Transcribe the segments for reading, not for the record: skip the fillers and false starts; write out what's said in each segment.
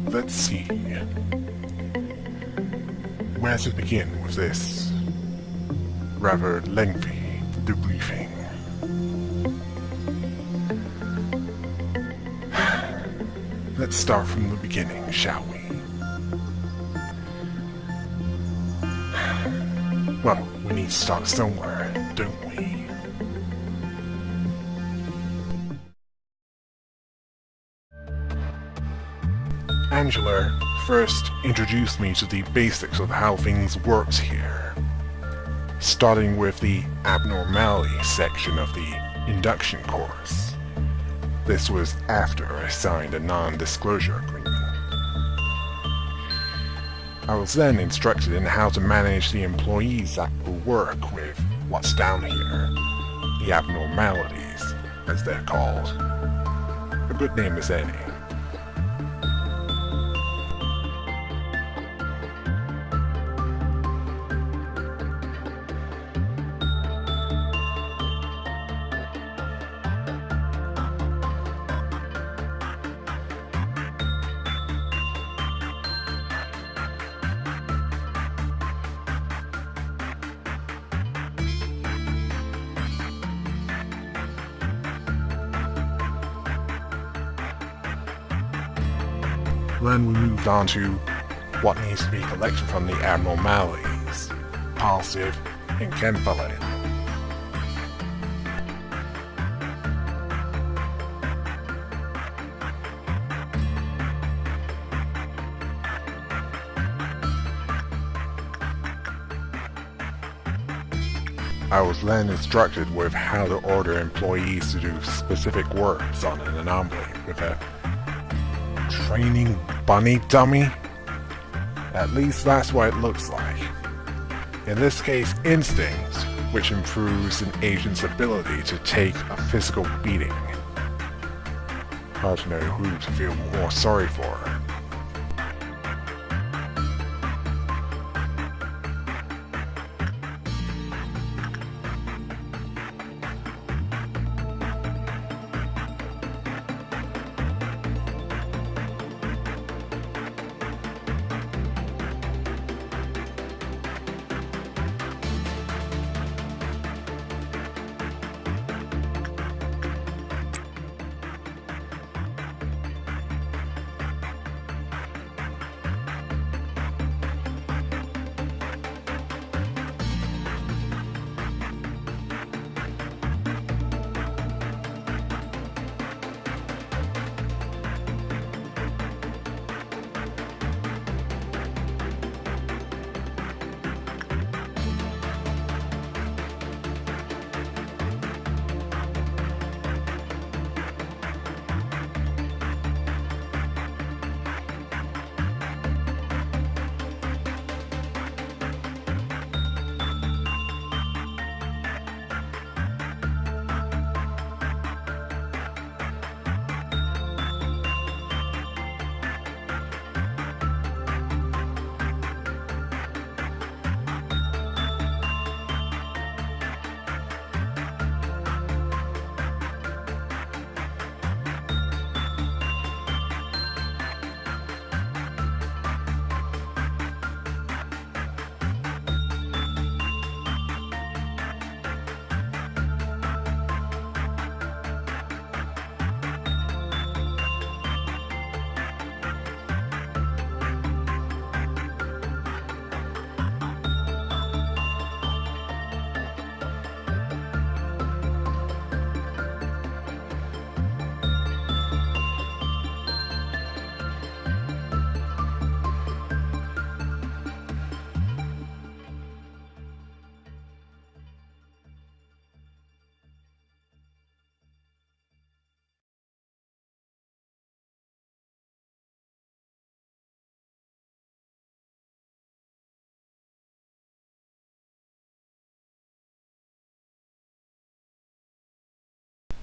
let's see. Where to begin with this rather lengthy debriefing? Let's start from the beginning, shall we? Well, we need to start somewhere, don't we? Angela first introduced me to the basics of how things works here, starting with the abnormality section of the induction course. This was after I signed a non-disclosure agreement. I was then instructed in how to manage the employees that will work with what's down here, the abnormalities, as they're called. A good name as any. Then we moved on to what needs to be collected from the abnormalities, positive and chemically. I was then instructed with how to order employees to do specific works on an anomaly with a training bunny dummy? At least that's what it looks like. In this case, instinct, which improves an agent's ability to take a physical beating. Hard to know who to feel more sorry for.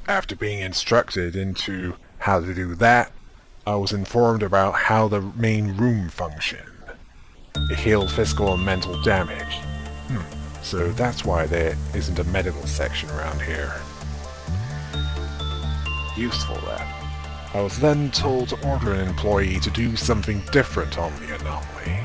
After being instructed into how to do that, I was informed about how the main room functioned. It healed physical and mental damage. So that's why there isn't a medical section around here. Useful then. I was then told to order an employee to do something different on the anomaly.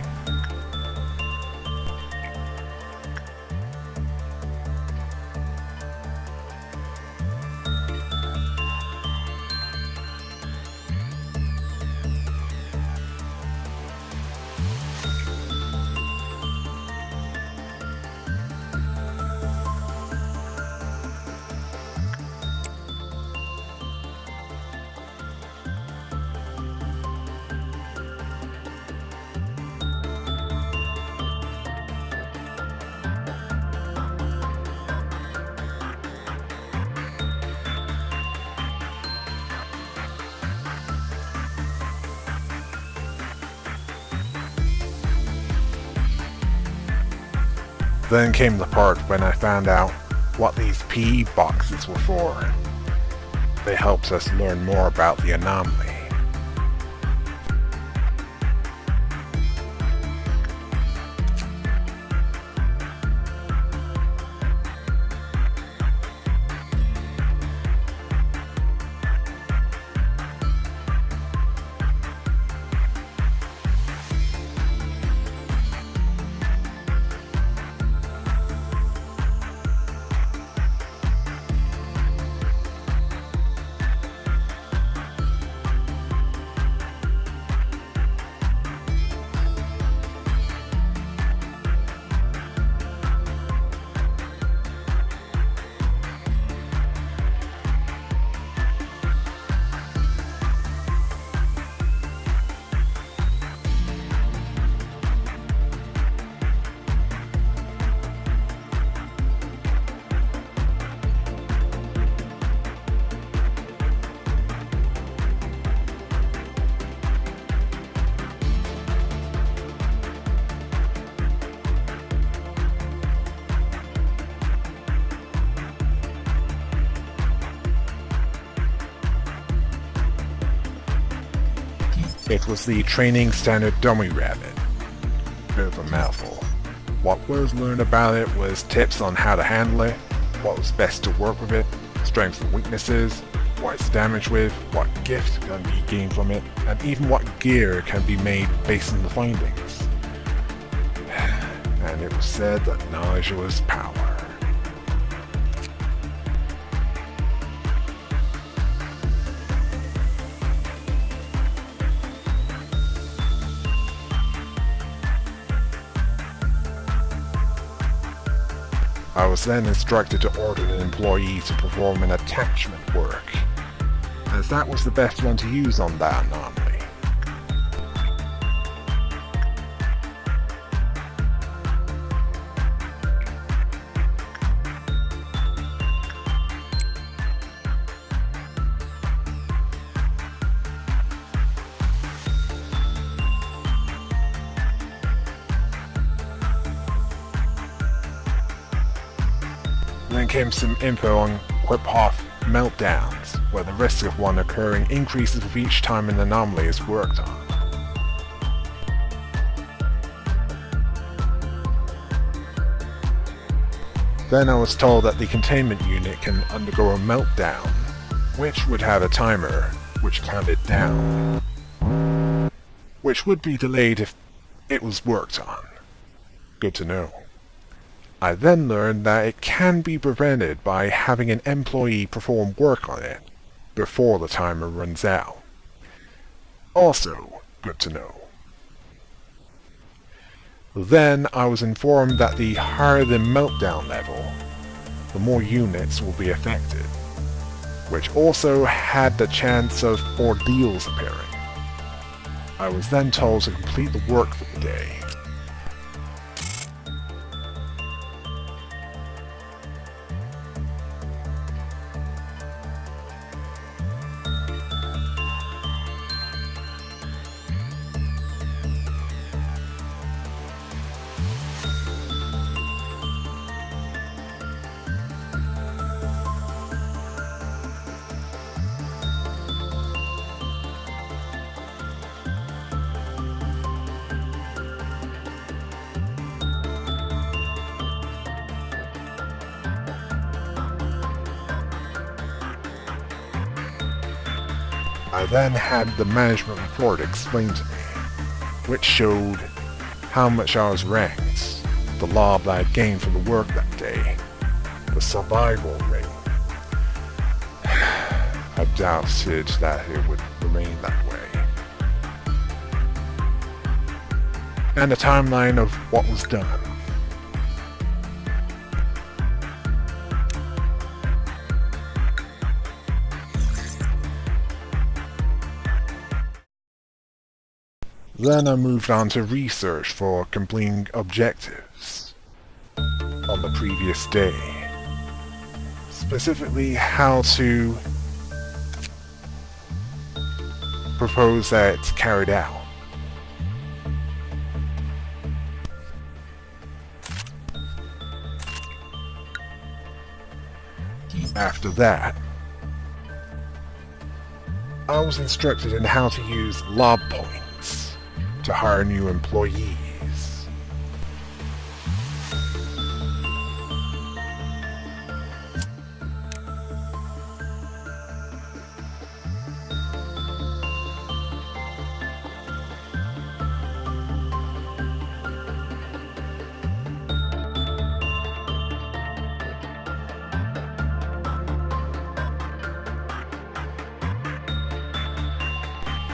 Then came the part when I found out what these PE boxes were for. They helped us learn more about the anomaly. It was the training standard dummy rabbit. Bit of a mouthful. What was learned about it was tips on how to handle it, what was best to work with it, strengths and weaknesses, what it's damaged with, what gifts can be gained from it, and even what gear can be made based on the findings. And it was said that knowledge was power. I was then instructed to order an employee to perform an attachment work, as that was the best one to use on that anomaly. Then came some info on Whip-Hoff meltdowns, where the risk of one occurring increases with each time an anomaly is worked on. Then I was told that the containment unit can undergo a meltdown, which would have a timer which counted down, which would be delayed if it was worked on. Good to know. I then learned that it can be prevented by having an employee perform work on it before the timer runs out. Also, good to know. Then I was informed that the higher the meltdown level, the more units will be affected, which also had the chance of ordeals appearing. I was then told to complete the work for the day. I then had the management report explained to me, which showed how much I was ranked, the lob I had gained from the work that day, the survival rate. I doubted that it would remain that way. And a timeline of what was done. Then I moved on to research for completing objectives on the previous day. Specifically, how to propose that it's carried out. After that, I was instructed in how to use lob points to hire new employees.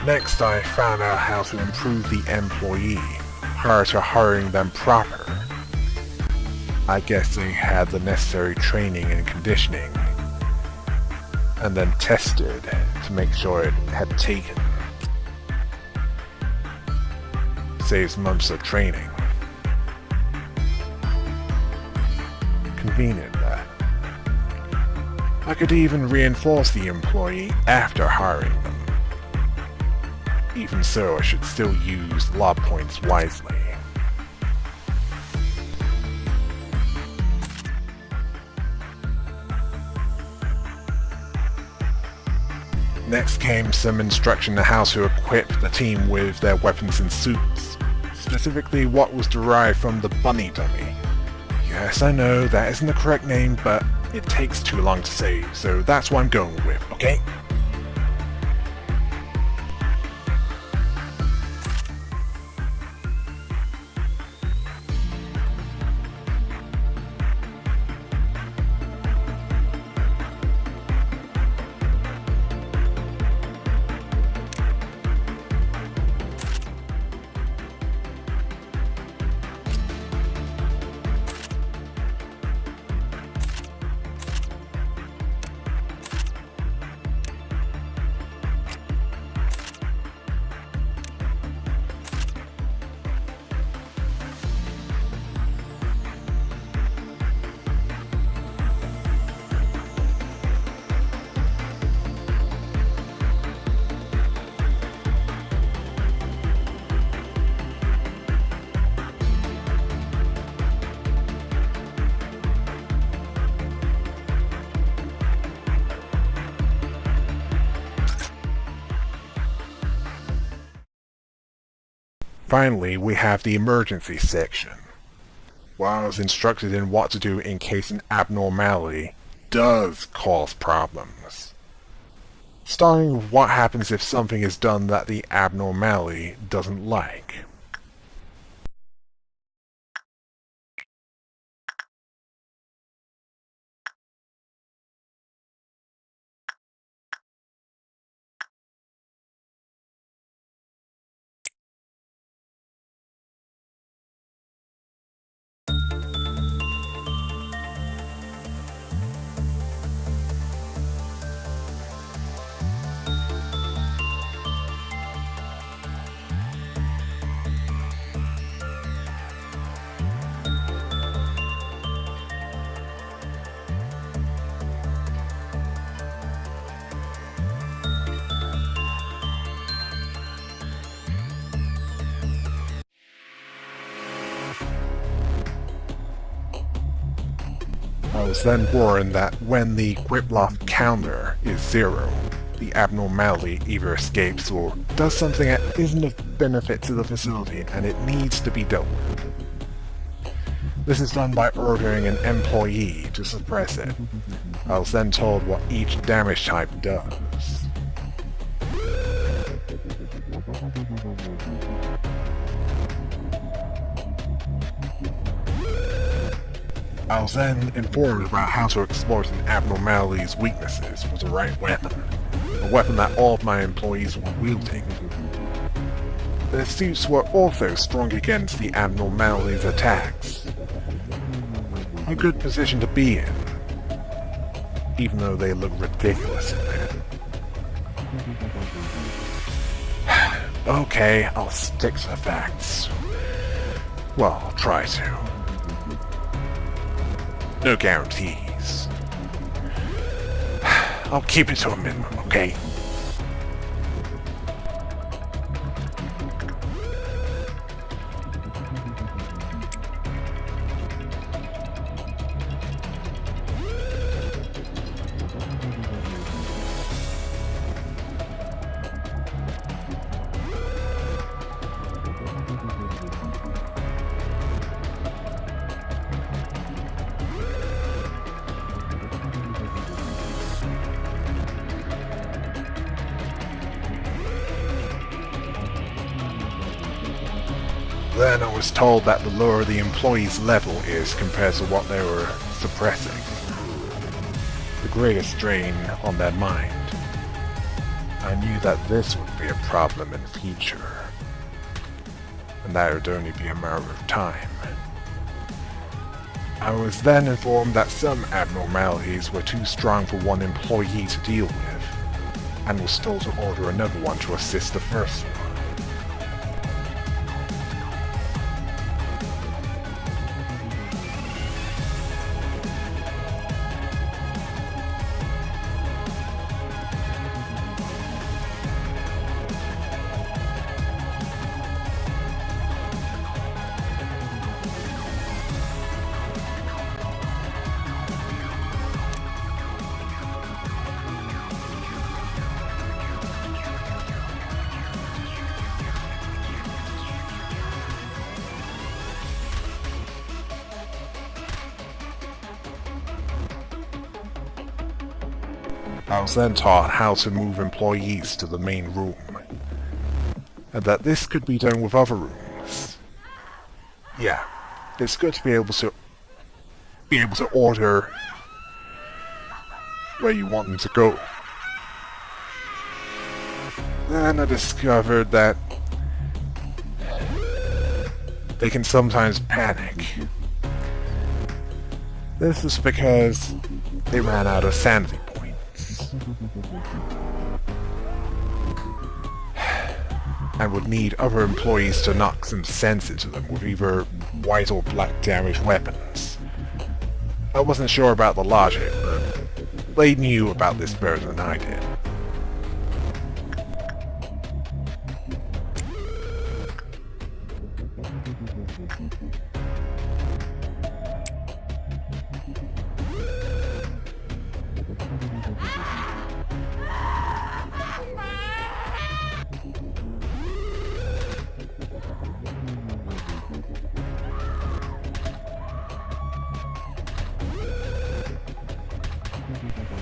Next, I found out how to improve the employee prior to hiring them proper. I guess they had the necessary training and conditioning, and then tested to make sure it had taken. Saves months of training. Convenient that. I could even reinforce the employee after hiring them. Even so, I should still use lob points wisely. Next came some instruction on how to equip the team with their weapons and suits, specifically what was derived from the bunny dummy. Yes, I know that isn't the correct name, but it takes too long to say, so that's what I'm going with, okay? Finally, we have the emergency section, where I was instructed in what to do in case an abnormality does cause problems. Starting with what happens if something is done that the abnormality doesn't like. I was then warned that when the grip-lock counter is 0, the abnormality either escapes or does something that isn't of benefit to the facility and it needs to be dealt with. This is done by ordering an employee to suppress it. I was then told what each damage type does. I was then informed about how to exploit an abnormality's weaknesses with the right weapon, a weapon that all of my employees were wielding. Their suits were also strong against the abnormality's attacks. A good position to be in, even though they look ridiculous in there. Okay, I'll stick to the facts. Well, I'll try to. No guarantees. I'll keep it to a minimum, okay? Then I was told that the lower the employee's level is compared to what they were suppressing, the greater strain on their mind. I knew that this would be a problem in the future, and that it would only be a matter of time. I was then informed that some abnormalities were too strong for one employee to deal with, and was told to order another one to assist the first one. I was then taught how to move employees to the main room, and that this could be done with other rooms. Yeah, it's good to be able to order where you want them to go. Then I discovered that they can sometimes panic. This is because they ran out of sanity points. And would need other employees to knock some sense into them with either white or black damage weapons. I wasn't sure about the logic, but they knew about this better than I did.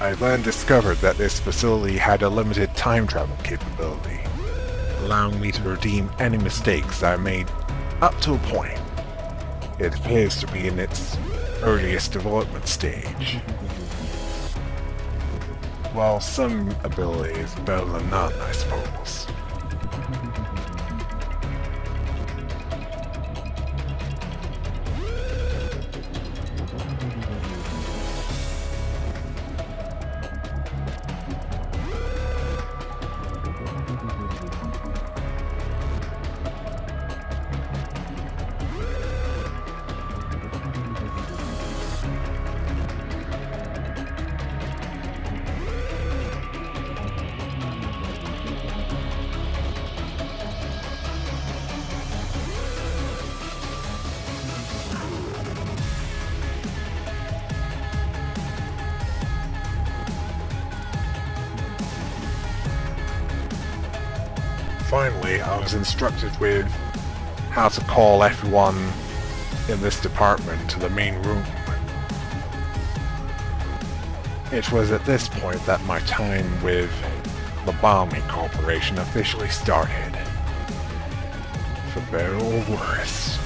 I then discovered that this facility had a limited time travel capability, allowing me to redeem any mistakes I made up to a point. It appears to be in its earliest development stage. Well, some ability is better than none, I suppose. Finally, I was instructed with how to call everyone in this department to the main room. It was at this point that my time with Lobotomy Corporation officially started. better or worse.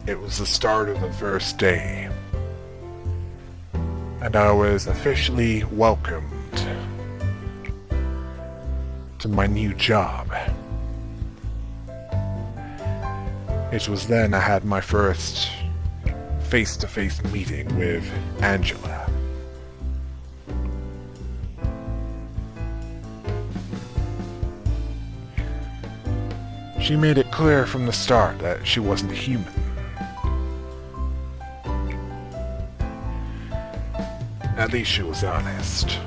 It was the start of the first day, and I was officially welcomed to my new job. It was then I had my first face-to-face meeting with Angela. She made it clear from the start that she wasn't human. At least she was honest.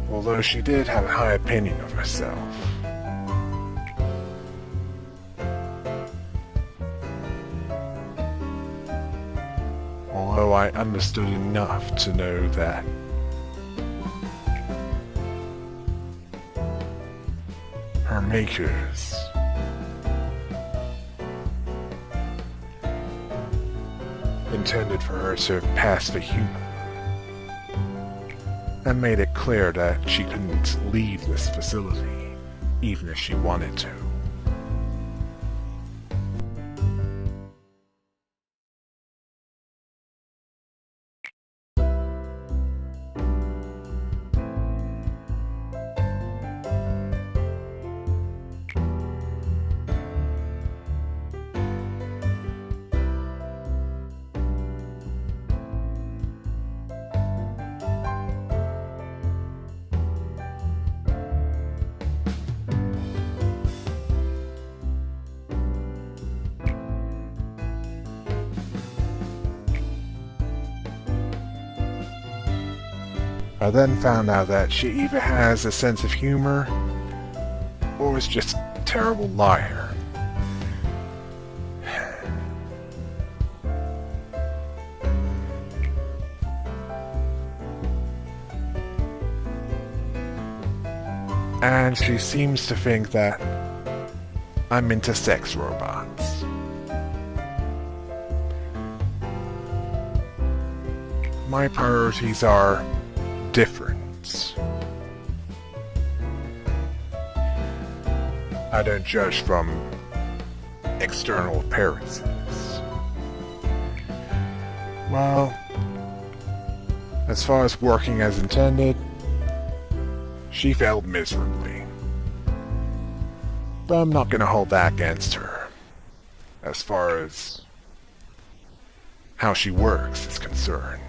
Although she did have a high opinion of herself. Although I understood enough to know that her makers intended for her to pass for human, and made it clear that she couldn't leave this facility, even if she wanted to. I then found out that she either has a sense of humor or is just a terrible liar. And she seems to think that I'm into sex robots. My priorities are different. I don't judge from external appearances. Well, as far as working as intended, she failed miserably. But I'm not going to hold that against her, as far as how she works is concerned.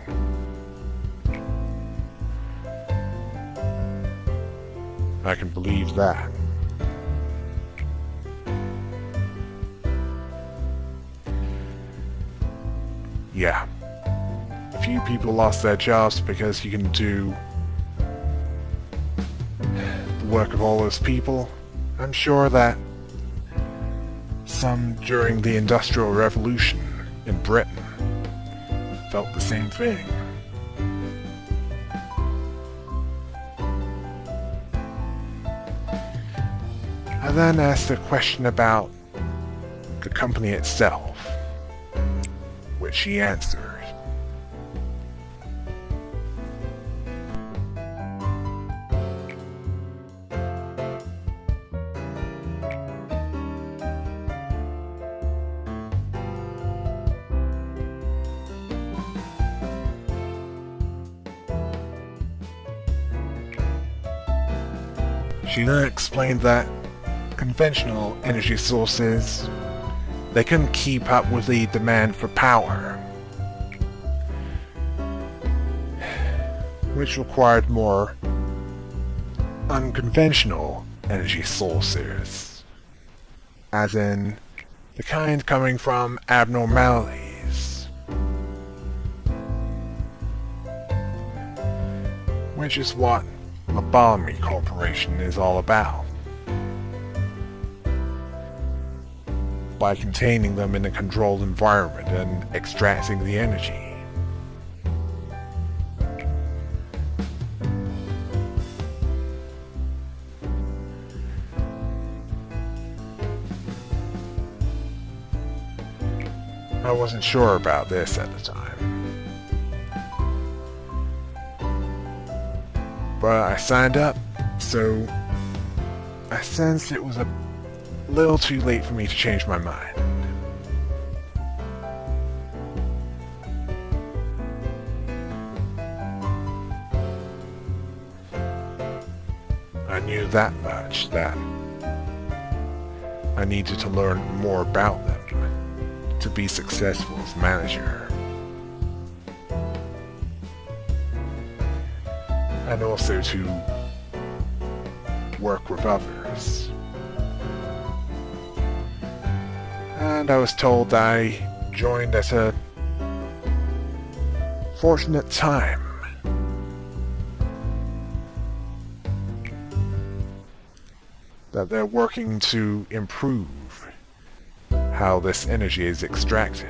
I can believe that. Yeah. A few people lost their jobs because you can do the work of all those people. I'm sure that some during the Industrial Revolution in Britain felt the same thing. I then asked a question about the company itself, which she answered. She then explained that conventional energy sources, they couldn't keep up with the demand for power, which required more unconventional energy sources, as in the kind coming from abnormalities, which is what Lobotomy Corporation is all about. By containing them in a controlled environment and extracting the energy. I wasn't sure about this at the time, but I signed up, so I sensed it was a little too late for me to change my mind. I knew that much, that I needed to learn more about them to be successful as manager. And also to work with others. And I was told I joined at a fortunate time. That they're working to improve how this energy is extracted.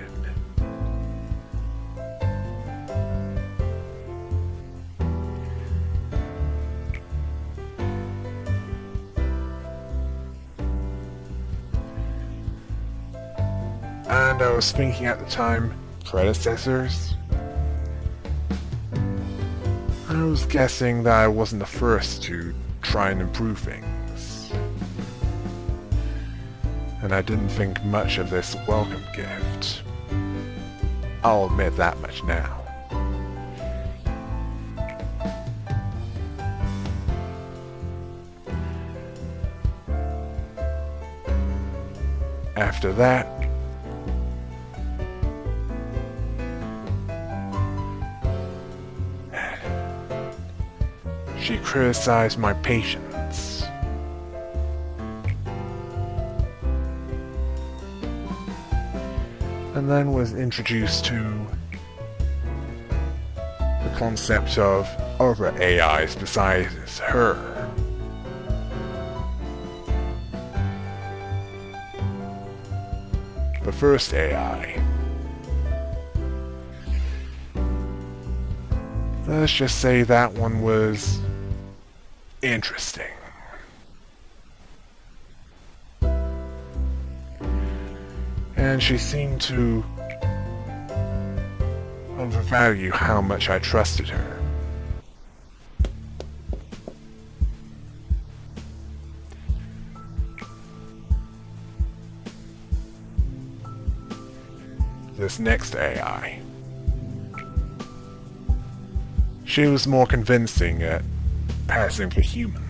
And I was thinking at the time, predecessors? I was guessing that I wasn't the first to try and improve things. And I didn't think much of this welcome gift. I'll admit that much now. After that, she criticized my patience. And then was introduced to the concept of other AIs besides her. The first AI. Let's just say that one was interesting. And she seemed to overvalue how much I trusted her. This next AI. She was more convincing at passing for human.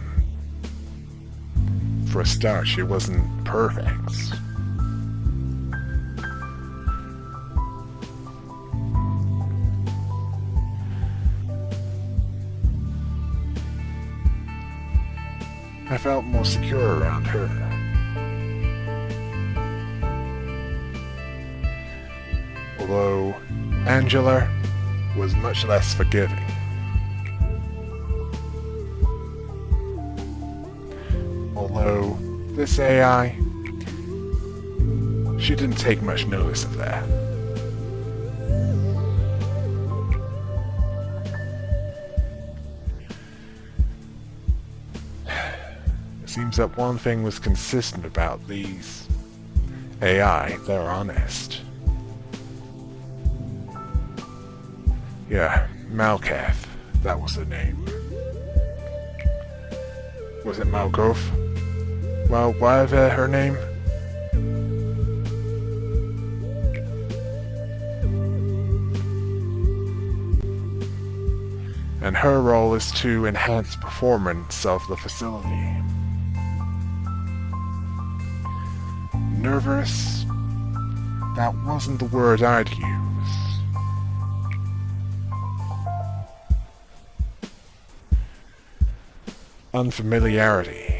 For a start, she wasn't perfect. I felt more secure around her. Although Angela was much less forgiving. Although this AI, she didn't take much notice of that. It seems that one thing was consistent about these AI, they're honest. Yeah, Malkath, that was her name. Was it Malgoth? Well, whatever her name. And her role is to enhance performance of the facility. Nervous? That wasn't the word I'd use. Unfamiliarity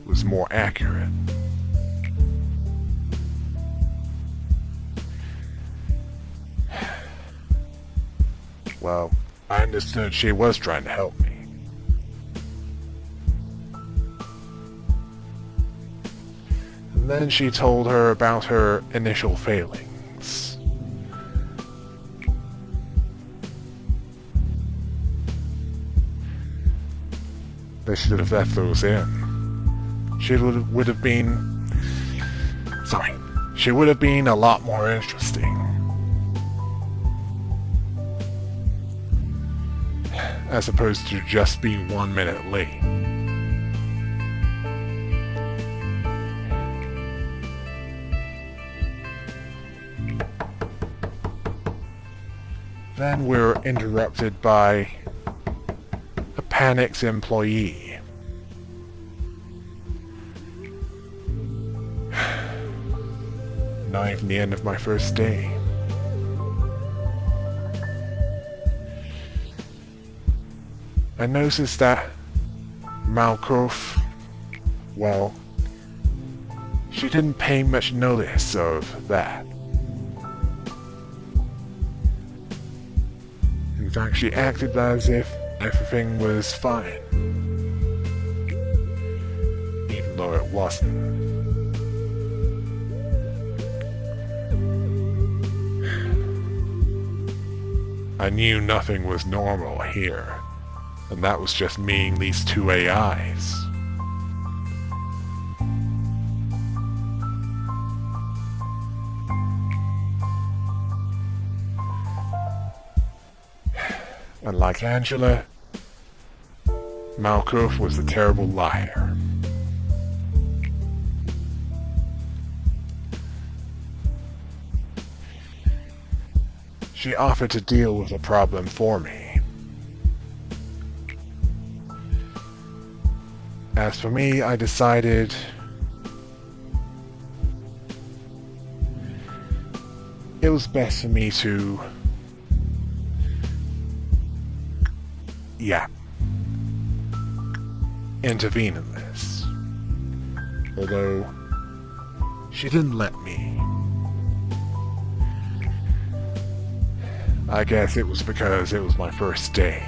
was more accurate. Well, I understood she was trying to help me. And then she told her about her initial failings. They should have left those in. She would have been a lot more interesting. as opposed to just being 1 minute late. Then we're interrupted by a panicked employee. Not even the end of my first day. I noticed that Malkoff, well, she didn't pay much notice of that. In fact, she acted as if everything was fine, even though it wasn't. I knew nothing was normal here, and that was just me and these two AIs. And like Angela, Malkoff was a terrible liar. She offered to deal with the problem for me. As for me, I decided it was best for me to intervene in this. Although, she didn't let me. I guess it was because it was my first day.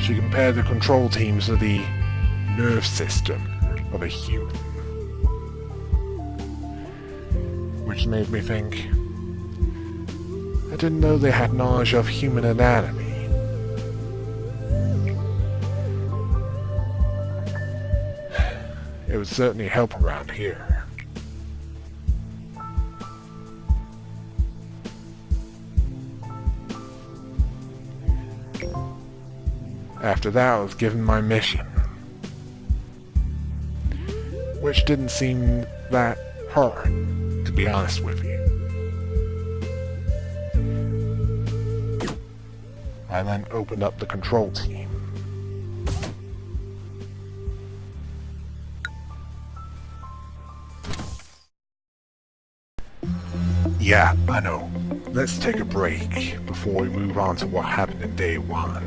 She compared the control teams to the nerve system of a human. Which made me think, I didn't know they had knowledge of human anatomy. It would certainly help around here. After that, I was given my mission, which didn't seem that hard, to be honest with you. I then opened up the control team. Yeah, I know. Let's take a break before we move on to what happened in day one.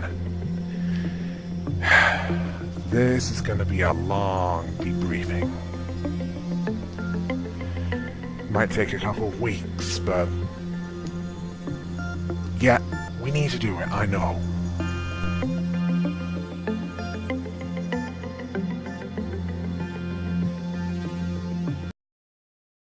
This is gonna be a long debriefing. Might take a couple of weeks, but yeah, we need to do it, I know.